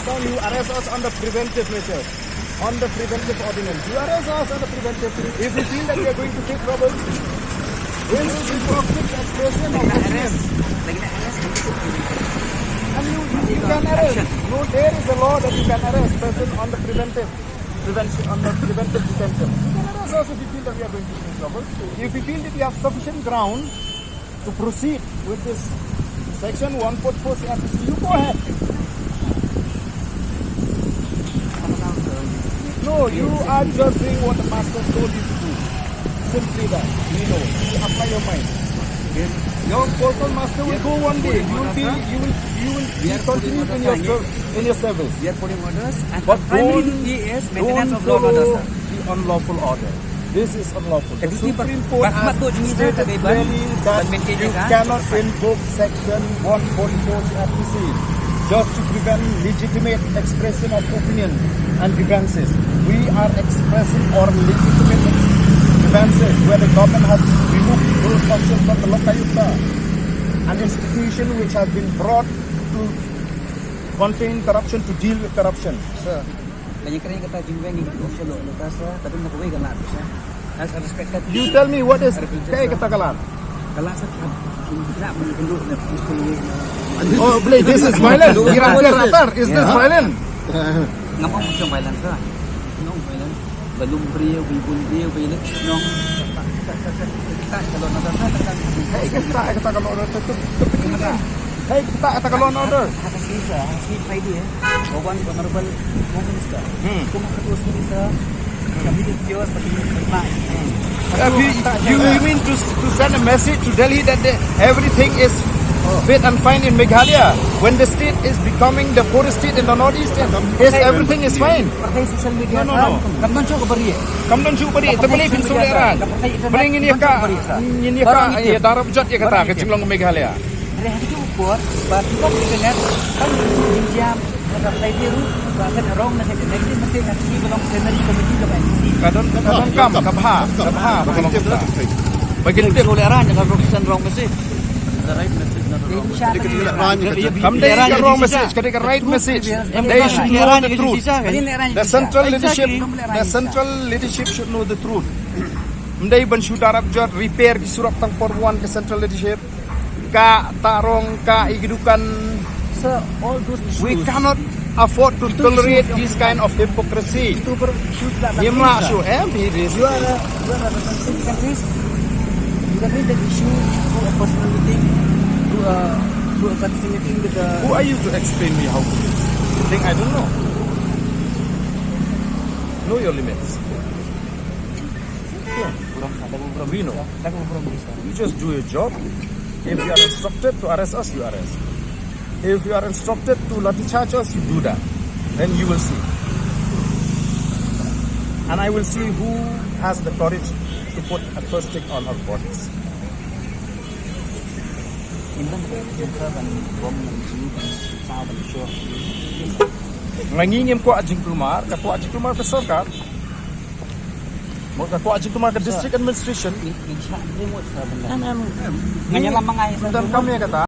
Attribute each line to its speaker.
Speaker 1: down, you arrest us on the preventive measures, on the preventive ordinance. You arrest us on the preventive. If you feel that we are going to take trouble, this is the proximate expression of opinion. And you can arrest. No, there is a law that you can arrest person on the preventive detention. You can arrest us if you feel that we are going to take trouble. If you feel that you have sufficient ground to proceed with this section 144 CRPC, you go ahead. No, you are just doing what the master told you to do. Simply that. You know, you apply your mind. Your postal master will go one day. You will continue in your service.
Speaker 2: We are following orders, and
Speaker 1: But
Speaker 2: primary duty is maintenance of law and order, sir.
Speaker 1: the unlawful order. This is unlawful. The
Speaker 2: Duty
Speaker 1: Supreme Court has stated clearly that you cannot invoke section 144 CRPC just to prevent legitimate expression of opinion and grievances. We are expressing our legitimate grievances where the government has removed those functions from the Lokayukta, an institution which has been brought to contain corruption, to deal with corruption.
Speaker 2: Sir, banyak kali kata jumpa ni official law lepas tapi nak buat kan lah, sir. As I respected.
Speaker 1: You tell me what is kaya katakalan?
Speaker 2: Kalau sir tidak menduduk nak peaceful way.
Speaker 1: Oh, this is violent. Is this violent?
Speaker 2: Ngapa macam violent, sir? No violent. Belum beriau, belum violent. No. Kalau nak kata
Speaker 1: Hey, kita kalau order tu. Hey, kita kalau order.
Speaker 2: Atas visa, sweet Friday Bawan honorable minister. Kung terus bisa kami dikios seperti
Speaker 1: You mean to send a message to Delhi that everything is fit and fine in Meghalaya when the state is becoming the poorest state in the northeast? Yes, everything is fine.
Speaker 2: Partai social media
Speaker 1: No.
Speaker 2: Kamdan cuba beri.
Speaker 1: Kamdan cuba beri. Terbalik pintu leran. Beling ini ka ya darab jat ya kata kecilong Meghalaya.
Speaker 2: Dari hari Khubor, bapak internet kan jam ada flight biru, bahasa orang nasi negeri masih kasih belum plenary committee ke NCC.
Speaker 1: Donkam, Phah,
Speaker 2: Bagi tip toleran jangan production wrong message. The right message not wrong.
Speaker 1: They the wrong message. The right message. They should know the truth. The central leadership should know the truth. Mendai ban darab jot repair di surat tang perwan ke central leadership. Ka tarong ka igidukan.
Speaker 2: Sir, all those issues.
Speaker 1: We cannot afford to tolerate this kind of hypocrisy.
Speaker 2: Itu berissues
Speaker 1: You are representing
Speaker 2: countries. You can read the issue through a personal meeting, through a personal meeting with the.
Speaker 1: Who are you to explain me how to do? You think I don't know? Know your limits. We know. You just do your job. If you are instructed to arrest us, you arrest. If you are instructed to lathi charge us, you do that. Then you will see. And I will see who has the courage to put a first stick on our bodies. Ngingim ko Ajing Kumar, kako Ajing Kumar ke sarkar. Kako Ajing Kumar ke district administration.
Speaker 2: Ngayon lang mga
Speaker 1: Dan kami kata